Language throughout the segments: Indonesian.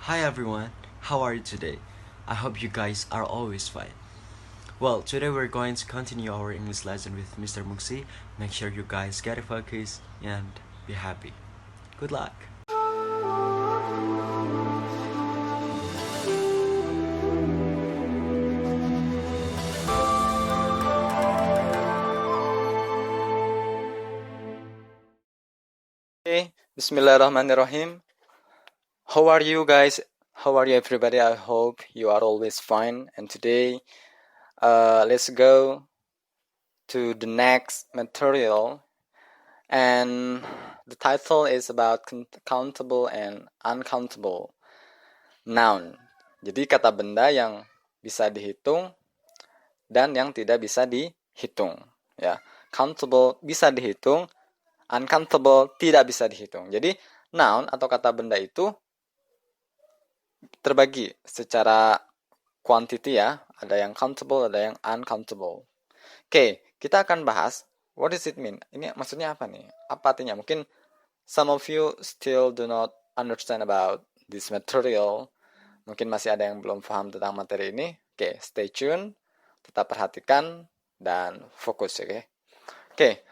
Hi everyone, how are you today? I hope you guys are always fine. Well, today we're going to continue our English lesson with Mr. Muxi. Make sure you guys get a focus and be happy. Good luck! Okay, Bismillahirrahmanirrahim. How are you guys? How are you everybody? I hope you are always fine. And today, let's go to the next material. And the title is about countable and uncountable noun. Jadi kata benda yang bisa dihitung dan yang tidak bisa dihitung. Ya, countable bisa dihitung, uncountable tidak bisa dihitung. Jadi noun atau kata benda itu terbagi secara quantity ya, ada yang countable, ada yang uncountable. Oke, kita akan bahas what does it mean? Ini maksudnya apa nih? Apa artinya? Mungkin some of you still do not understand about this material. Mungkin masih ada yang belum paham tentang materi ini. Oke, stay tune, tetap perhatikan dan fokus, oke? Oke,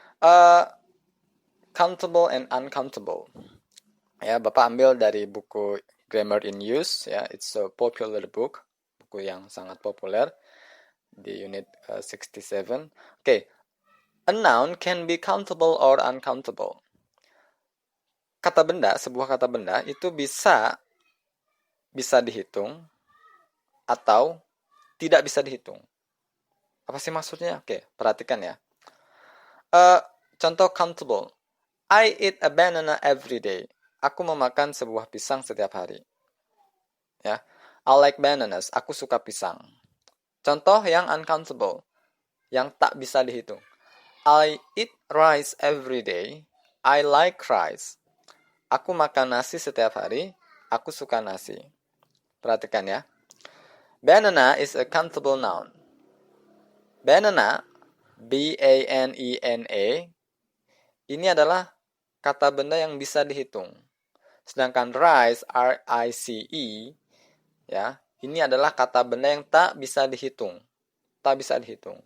countable and uncountable. Ya, Bapak ambil dari buku Grammar in Use, ya, it's a popular book, buku yang sangat populer di unit 67. Oke, a noun can be countable or uncountable. Kata benda, sebuah kata benda itu bisa dihitung atau tidak bisa dihitung. Apa sih maksudnya? Oke, perhatikan ya. Contoh countable. I eat a banana every day. Aku memakan sebuah pisang setiap hari. Ya, I like bananas. Aku suka pisang. Contoh yang uncountable, yang tak bisa dihitung. I eat rice every day. I like rice. Aku makan nasi setiap hari. Aku suka nasi. Perhatikan ya. Banana is a countable noun. Banana, B-A-N-E-N-A, ini adalah kata benda yang bisa dihitung. Sedangkan rice, R-I-C-E, ya, ini adalah kata benda yang tak bisa dihitung. Tak bisa dihitung.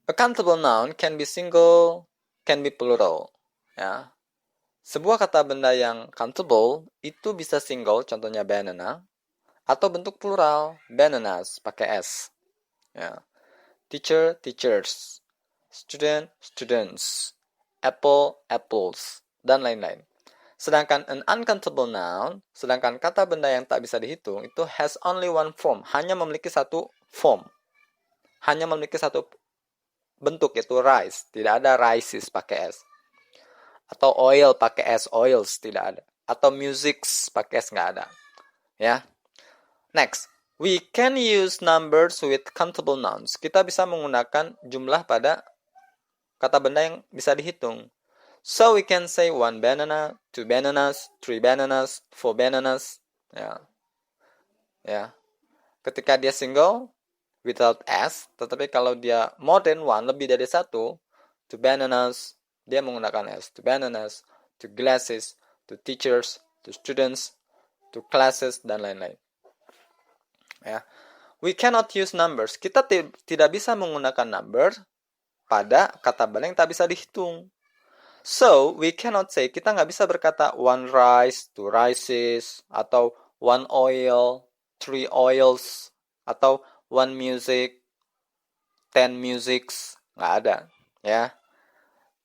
A countable noun can be single, can be plural. Ya. Sebuah kata benda yang countable itu bisa single, contohnya banana, atau bentuk plural, bananas, pakai S. Ya. Teacher, teachers. Student, students. Apple, apples. Dan lain-lain. Sedangkan an uncountable noun, sedangkan kata benda yang tak bisa dihitung, itu has only one form. Hanya memiliki satu form. Hanya memiliki satu bentuk, yaitu rice. Tidak ada rices pakai S. Atau oil pakai S, oils tidak ada. Atau musics pakai S nggak ada. Ya. Next, we can use numbers with countable nouns. Kita bisa menggunakan jumlah pada kata benda yang bisa dihitung. So we can say 1 banana, 2 bananas, 3 bananas, 4 bananas. Ya. Ya. Ketika dia single without S, tetapi kalau dia more than one, lebih dari satu, 2 bananas, dia menggunakan S. 2 bananas, 2 glasses, 2 teachers, 2 students, 2 classes, dan lain-lain. Ya. We cannot use numbers. Kita tidak bisa menggunakan number pada kata benda yang tak bisa dihitung. So, we cannot say, kita nggak bisa berkata 1 rice, 2 rices, atau 1 oil, 3 oils, atau 1 music, 10 musics. Nggak ada, ya.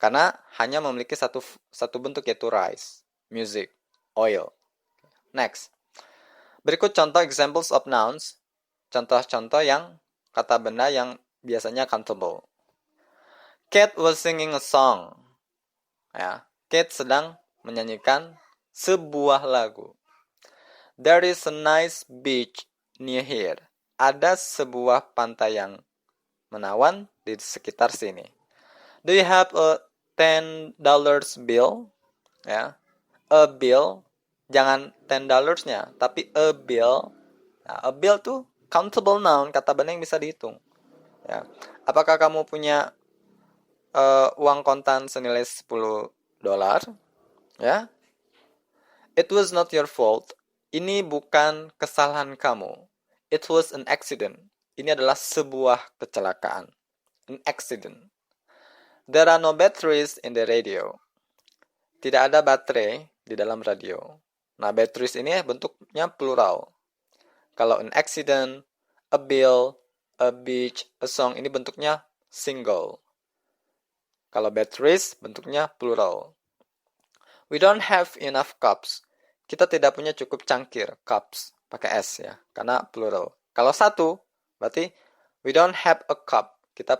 Karena hanya memiliki satu bentuk, yaitu rice, music, oil. Next. Berikut contoh examples of nouns. Contoh-contoh yang kata benda yang biasanya countable. Kate was singing a song. Ya, Kate sedang menyanyikan sebuah lagu. There is a nice beach near here. Ada sebuah pantai yang menawan di sekitar sini. Do you have a $10 bill? Ya, a bill, jangan $10-nya, tapi a bill. Nah, a bill tuh countable noun, kata benda yang bisa dihitung. Ya. Apakah kamu punya uang kontan senilai $10? Ya. It was not your fault. Ini bukan kesalahan kamu. It was an accident. Ini adalah sebuah kecelakaan. An accident. There are no batteries in the radio. Tidak ada baterai di dalam radio. Nah, batteries ini bentuknya plural. Kalau an accident, a bill, a beach, a song, ini bentuknya single. Kalau batteries, bentuknya plural. We don't have enough cups. Kita tidak punya cukup cangkir. Cups, pakai S ya, karena plural. Kalau satu, berarti we don't have a cup. Kita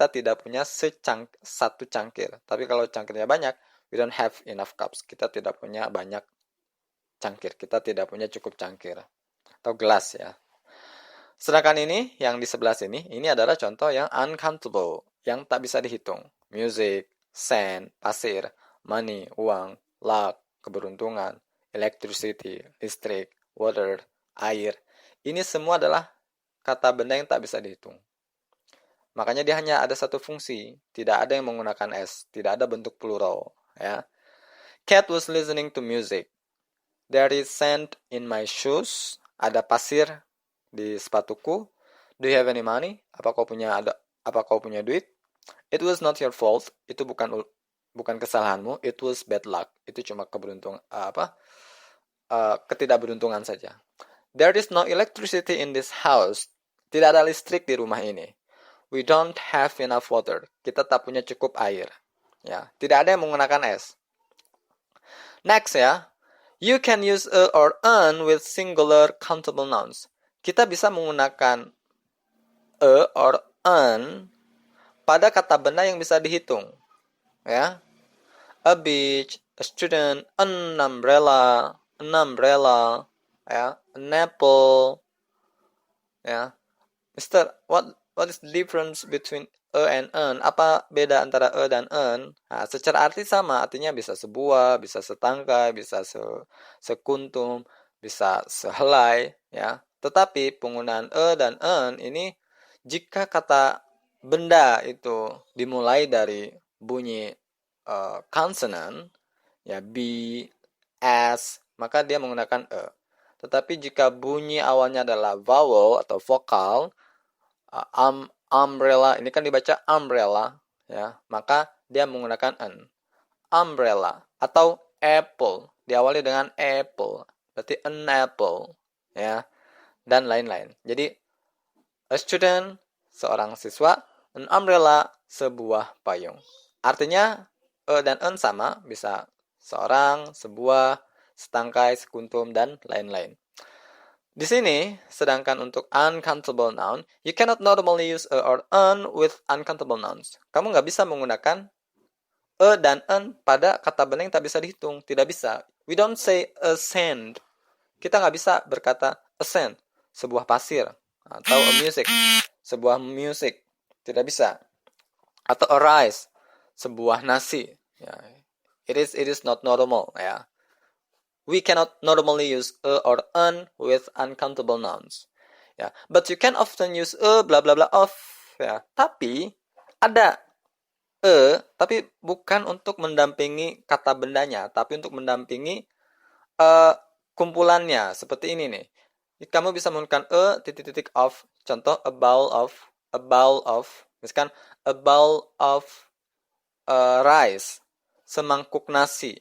tidak punya satu cangkir. Tapi kalau cangkirnya banyak, we don't have enough cups. Kita tidak punya banyak cangkir. Kita tidak punya cukup cangkir. Atau gelas ya. Sedangkan ini, yang di sebelah sini, ini adalah contoh yang uncountable, yang tak bisa dihitung. Music, sand, pasir, money, uang, luck, keberuntungan, electricity, listrik, water, air. Ini semua adalah kata benda yang tak bisa dihitung. Makanya dia hanya ada satu fungsi, tidak ada yang menggunakan S, tidak ada bentuk plural. Ya. Cat was listening to music. There is sand in my shoes. Ada pasir di sepatuku. Do you have any money? Apa kau punya duit? It was not your fault. Itu bukan kesalahanmu. It was bad luck. Itu cuma ketidakberuntungan saja. There is no electricity in this house. Tidak ada listrik di rumah ini. We don't have enough water. Kita tak punya cukup air. Ya, tidak ada yang menggunakan S. Next ya. You can use a or an with singular countable nouns. Kita bisa menggunakan a or an pada kata benda yang bisa dihitung. Ya. A beach, a student, an umbrella, ya, an apple. Ya. Mister, what is the difference between a and an? Apa beda antara a dan an? Nah, secara arti sama, artinya bisa sebuah, bisa setangkai, bisa sekuntum, bisa sehelai, ya. Tetapi penggunaan a dan an ini jika kata benda itu dimulai dari bunyi konsonan, ya b, s, maka dia menggunakan e. Tetapi jika bunyi awalnya adalah vowel atau vokal, umbrella, ini kan dibaca umbrella, ya, maka dia menggunakan an. Umbrella atau apple, diawali dengan apple, berarti an apple, ya, dan lain-lain. Jadi a student, seorang siswa, an umbrella, sebuah payung. Artinya dan an sama, bisa seorang, sebuah, setangkai, sekuntum, dan lain-lain. Di sini, sedangkan untuk uncountable noun, you cannot normally use a or an with uncountable nouns. Kamu nggak bisa menggunakan a dan an pada kata benda yang tak bisa dihitung. Tidak bisa. We don't say a sand. Kita nggak bisa berkata a sand, sebuah pasir. Atau a music, sebuah music. Tidak bisa. Atau a rice, sebuah nasi. Ya. It is not normal. Ya. We cannot normally use a or an with uncountable nouns. Ya, but you can often use a bla bla bla of. Ya, tapi ada tapi bukan untuk mendampingi kata bendanya, tapi untuk mendampingi kumpulannya. Seperti ini nih. Kamu bisa menggunakan titik-titik of. Contoh a bowl of. Misalkan a bowl of rice, semangkuk nasi.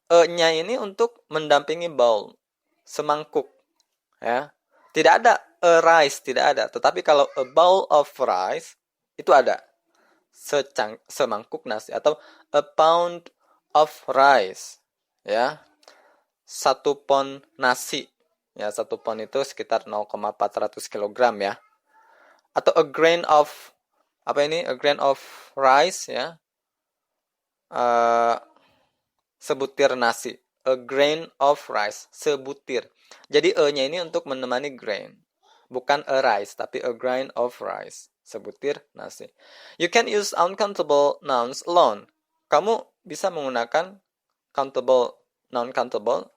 E-nya ini untuk mendampingi bowl, semangkuk, ya. Tidak ada a rice, tidak ada. Tetapi kalau a bowl of rice itu ada, semangkuk nasi, atau a pound of rice, ya, 1 pon nasi, ya, 1 pon itu sekitar 0,400 kg, ya. Atau a grain of a grain of rice, ya. Sebutir nasi. A grain of rice. Sebutir. Jadi e-nya ini untuk menemani grain. Bukan a rice, tapi a grain of rice. Sebutir nasi. You can use uncountable nouns alone. Kamu bisa menggunakan non-countable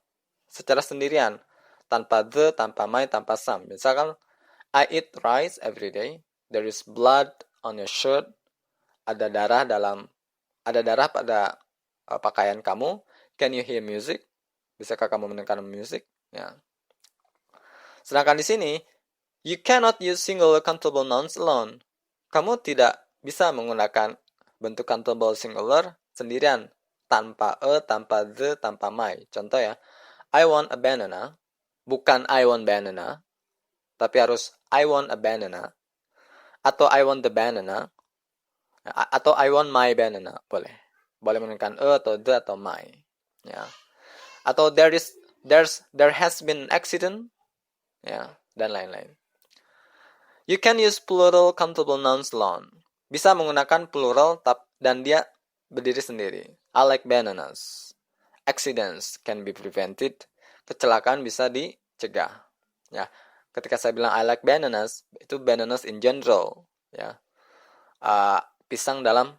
secara sendirian. Tanpa the, tanpa my, tanpa some. Misalkan, I eat rice every day. There is blood on your shirt. Ada darah pada pakaian kamu. Can you hear music? Bisakah kamu menekan music? Ya. Sedangkan di sini, you cannot use singular countable nouns alone. Kamu tidak bisa menggunakan bentuk countable singular sendirian, tanpa a, tanpa the, tanpa my. Contoh ya, I want a banana, bukan I want banana, tapi harus I want a banana, atau I want the banana, atau I want my banana, boleh. Boleh menggunakan a atau the atau my. Ya. Atau there has been an accident, ya, dan lain-lain. You can use plural countable nouns alone. Bisa menggunakan plural dan dia berdiri sendiri. I like bananas. Accidents can be prevented. Kecelakaan bisa dicegah. Ya, ketika saya bilang I like bananas, itu bananas in general. Ya, pisang dalam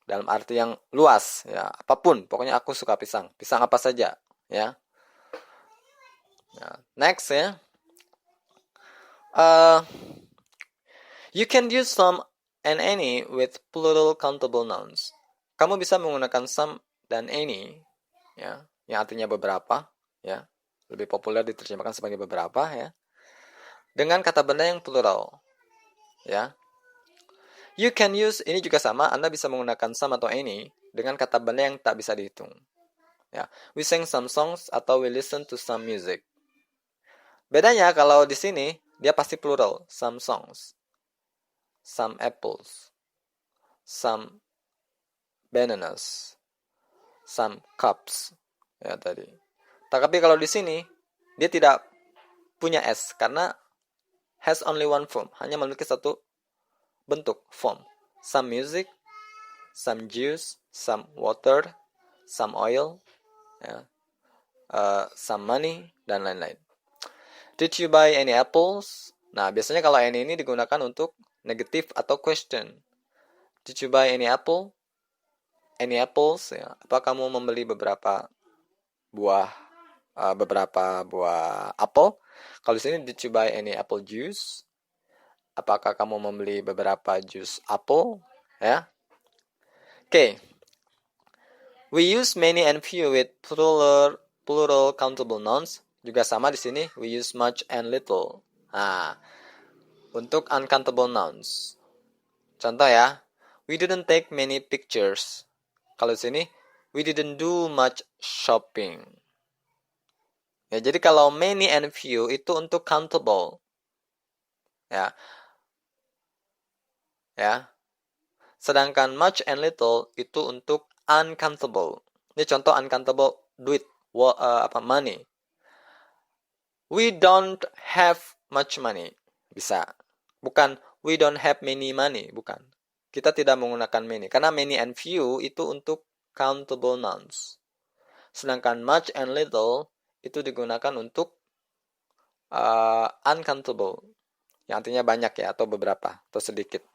arti yang luas. Ya, apapun. Pokoknya aku suka pisang. Pisang apa saja. Ya. Next ya. You can use some and any with plural countable nouns. Kamu bisa menggunakan some dan any, ya, yang artinya beberapa, ya, lebih populer diterjemahkan sebagai beberapa, ya, dengan kata benda yang plural, ya. You can use, ini juga sama, Anda bisa menggunakan some atau any dengan kata benda yang tak bisa dihitung. Ya, we sing some songs atau we listen to some music. Bedanya kalau di sini dia pasti plural, some songs, some apples, some bananas, some cups, ya tadi. Tapi kalau di sini dia tidak punya s karena has only one form, hanya memiliki satu bentuk form. Some music, some juice, some water, some oil, ya, some money, dan lain-lain. Did you buy any apples? Nah, biasanya kalau any ini digunakan untuk negatif atau question. Did you buy any apple? Any apples? Ya. Apa kamu membeli beberapa buah apel? Kalau di sini, did you buy any apple juice? Apakah kamu membeli beberapa jus apel? Ya. Okay. We use many and few with plural countable nouns. Juga sama di sini, we use much and little. Nah, untuk uncountable nouns. Contoh ya, we didn't take many pictures. Kalau di sini, we didn't do much shopping. Ya, jadi kalau many and few itu untuk countable. Ya. Ya. Sedangkan much and little itu untuk uncountable. Ini contoh uncountable duit, money. We don't have much money. Bisa. Bukan we don't have many money. Bukan. Kita tidak menggunakan many. Karena many and few itu untuk countable nouns. Sedangkan much and little itu digunakan untuk uncountable. Yang artinya banyak ya. Atau beberapa. Atau sedikit.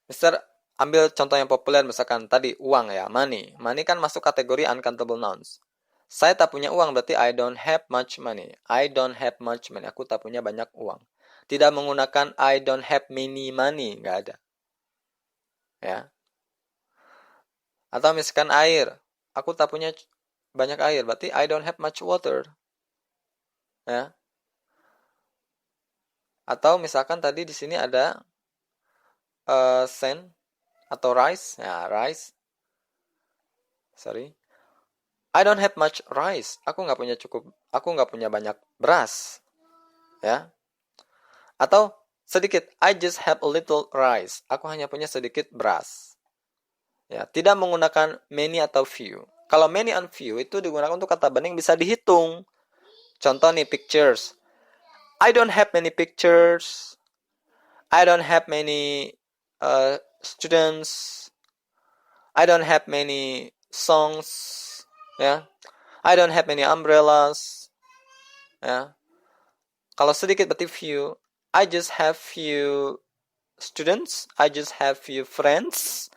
Mister, ambil contoh yang populer. Misalkan tadi uang ya. Money. Money kan masuk kategori uncountable nouns. Saya tak punya uang, berarti I don't have much money. I don't have much money. Aku tak punya banyak uang. Tidak menggunakan I don't have many money. Nggak ada. Ya. Atau misalkan air. Aku tak punya banyak air. Berarti I don't have much water. Ya. Atau misalkan tadi di sini ada sand atau rice. Ya, rice. Sorry. I don't have much rice. Aku nggak punya banyak beras. Ya. Atau sedikit. I just have a little rice. Aku hanya punya sedikit beras. Ya, tidak menggunakan many atau few. Kalau many and few itu digunakan untuk kata benda yang bisa dihitung. Contoh nih, pictures. I don't have many pictures. I don't have many students. I don't have many songs. Ya, I don't have many umbrellas. Ya, kalau sedikit berarti few. I just have few students. I just have few friends.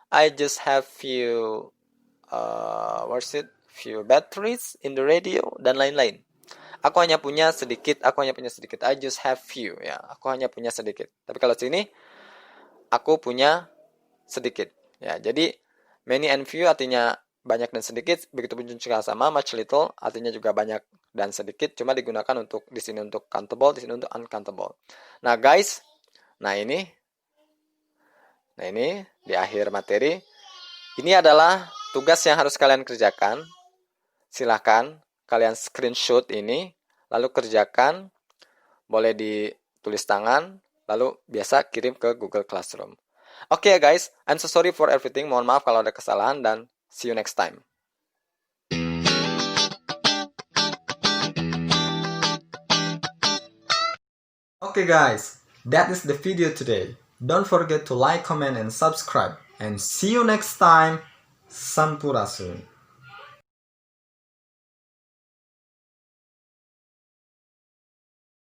I just have few few batteries in the radio dan lain-lain. Aku hanya punya sedikit. I just have few. Ya, aku hanya punya sedikit. Tapi kalau sini, aku punya sedikit. Ya, jadi many and few artinya banyak dan sedikit, begitupun juga sama, much little, artinya juga banyak dan sedikit, cuma digunakan untuk di sini untuk countable, di sini untuk uncountable. Nah, guys, nah ini di akhir materi, ini adalah tugas yang harus kalian kerjakan. Silahkan kalian screenshot ini, lalu kerjakan, boleh ditulis tangan, lalu biasa kirim ke Google Classroom. Oke ya guys, I'm so sorry for everything. Mohon maaf kalau ada kesalahan dan see you next time. Okay guys, that is the video today. Don't forget to like, comment, and subscribe. And see you next time. Sampurasun.